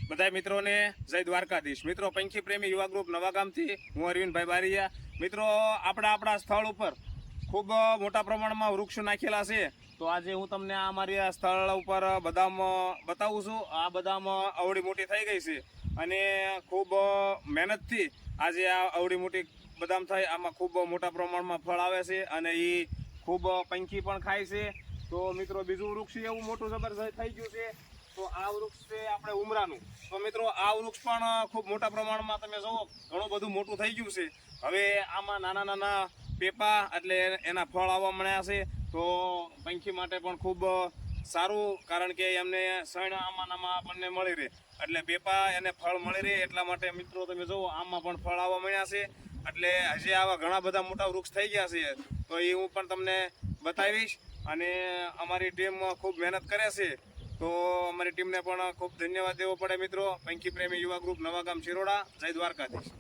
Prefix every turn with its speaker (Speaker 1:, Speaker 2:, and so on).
Speaker 1: બધા મિત્રોને જય દ્વારકાધીશ। મિત્રો, પંખી પ્રેમી યુવા ગ્રુપ નવા ગામથી હું અરવિંદભાઈ બારિયા। મિત્રો, આપણા સ્થળ ઉપર ખૂબ મોટા પ્રમાણમાં વૃક્ષ નાખેલા છે। તો આજે હું તમને આ અમારી આ સ્થળ ઉપર બદામ બતાવું છું। આ બદામ અવળી મોટી થઈ ગઈ છે અને ખૂબ મહેનતથી આજે આ અવળી મોટી બદામ થાય। આમાં ખૂબ મોટા પ્રમાણમાં ફળ આવે છે અને એ ખૂબ પંખી પણ ખાય છે। તો મિત્રો, બીજું વૃક્ષ એવું મોટું જબરજસ્ત થઈ ગયું છે। તો આ વૃક્ષ છે આપણે ઉમરાનું। તો મિત્રો, આ વૃક્ષ પણ ખૂબ મોટા પ્રમાણમાં તમે જુઓ ઘણું બધું મોટું થઈ ગયું છે। હવે આમાં નાના નાના પેપા એટલે એના ફળ આવવા મળ્યા છે। તો પંખી માટે પણ ખૂબ સારું, કારણ કે એમને સણ આમાં આપણને મળી રહે, એટલે પેપા એને ફળ મળી રહે એટલા માટે મિત્રો તમે જુઓ આમાં પણ ફળ આવવા મળ્યા છે। એટલે હજી આવા ઘણા બધા મોટા વૃક્ષ થઈ ગયા છે, તો એ હું પણ તમને બતાવીશ। અને અમારી ટીમ ખૂબ મહેનત કરે છે, તો અમારી ટીમને પણ ખૂબ ધન્યવાદ દેવો પડે। મિત્રો, પંખી પ્રેમી યુવા ગ્રુપ નવા ગામ શિરોડા, જય દ્વારકાધીશ।